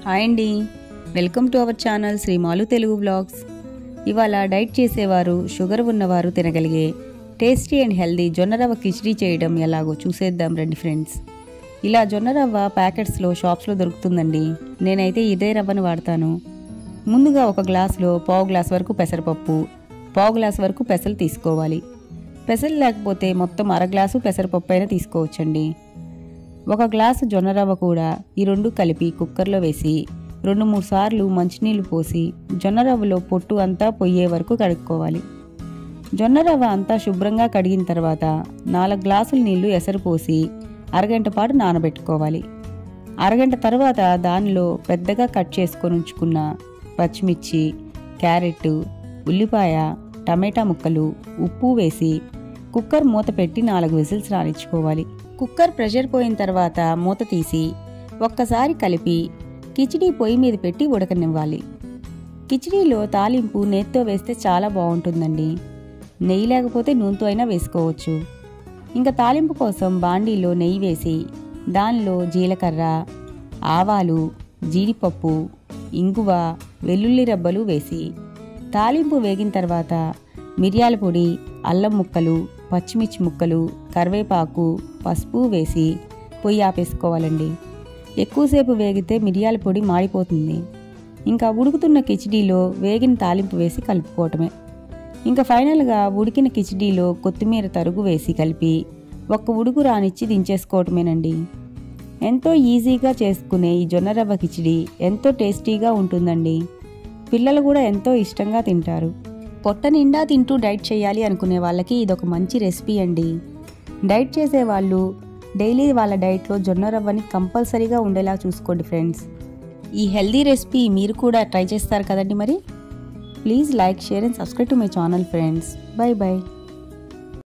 Hi అండి, welcome to our channel Shri Malu Telugu vlogs. ఇవాళ diet చేసేవారు, షుగర్ ఉన్నవారు తినగలిగే టేస్టీ అండ్ హెల్దీ జొన్న రవ్వ కిచిడీ చేయడం ఎలాగో చూసేద్దాం రండి ఫ్రెండ్స్. ఇలా జొన్న రవ్వ ప్యాకెట్స్లో షాప్స్లో దొరుకుతుందండి. నేనైతే ఇదే రవ్వను వాడతాను. ముందుగా ఒక గ్లాసులో పావు గ్లాస్ వరకు పెసరపప్పు, పావు గ్లాస్ వరకు పెసలు తీసుకోవాలి. పెసలు లేకపోతే మొత్తం అర గ్లాసు పెసరపప్పు అయినా తీసుకోవచ్చండి. ఒక గ్లాసు జొన్న రవ్వ కూడా ఈ రెండు కలిపి కుక్కర్లో వేసి 2-3 సార్లు మంచినీళ్ళు పోసి జొన్న రవ్వలో పొట్టు అంతా పొయ్యే వరకు కడుక్కోవాలి. జొన్న రవ్వ అంతా శుభ్రంగా కడిగిన తర్వాత 4 గ్లాసుల నీళ్లు ఎసరు పోసి అరగంట పాటు నానబెట్టుకోవాలి. అరగంట తర్వాత దానిలో పెద్దగా కట్ చేసుకొని ఉంచుకున్న పచ్చిమిర్చి, క్యారెట్, ఉల్లిపాయ, టమాటా ముక్కలు, ఉప్పు వేసి కుక్కర్ మూత పెట్టి 4 విజిల్స్ రానిచ్చుకోవాలి. కుక్కర్ ప్రెషర్ పోయిన తర్వాత మూత తీసి ఒక్కసారి కలిపి కిచిడీ పొయ్యి మీద పెట్టి ఉడకనివ్వాలి. కిచిడీలో తాలింపు నేతితో వేస్తే చాలా బాగుంటుందండి. నెయ్యి లేకపోతే నూనెతో అయినా వేసుకోవచ్చు. ఇంకా తాలింపు కోసం బాండీలో నెయ్యి వేసి దానిలో జీలకర్ర, ఆవాలు, జీడిపప్పు, ఇంగువ, వెల్లుల్లి రెబ్బలు వేసి తాలింపు వేగిన తర్వాత మిరియాల పొడి, అల్లం ముక్కలు, పచ్చిమిర్చి ముక్కలు, కరివేపాకు, పసుపు వేసి పొయ్యి ఆపేసుకోవాలండి. ఎక్కువసేపు వేగితే మిరియాల పొడి మాడిపోతుంది. ఇంకా ఉడుకుతున్న కిచిడీలో వేగిన తాలింపు వేసి కలుపుకోవటమే. ఇంకా ఫైనల్గా ఉడికిన కిచిడీలో కొత్తిమీర తరుగు వేసి కలిపి ఒక్క ఉడుకు రానిచ్చి దించేసుకోవటమేనండి. ఎంతో ఈజీగా చేసుకునే ఈ జొన్న రవ్వ కిచిడీ ఎంతో టేస్టీగా ఉంటుందండి. పిల్లలు కూడా ఎంతో ఇష్టంగా తింటారు. పొట్ట నిండా తింటూ డైట్ చేయాలి అనుకునే వాళ్ళకి ఇదొక మంచి రెసిపీ అండి. డైట్ చేసేవాళ్ళు డైలీ వాళ్ళ డైట్లో జొన్న రవ్వని కంపల్సరీగా ఉండేలా చూసుకోండి ఫ్రెండ్స్. ఈ హెల్దీ రెసిపీ మీరు కూడా ట్రై చేస్తారు కదండి మరి. Please like, share and subscribe to my channel friends. By by.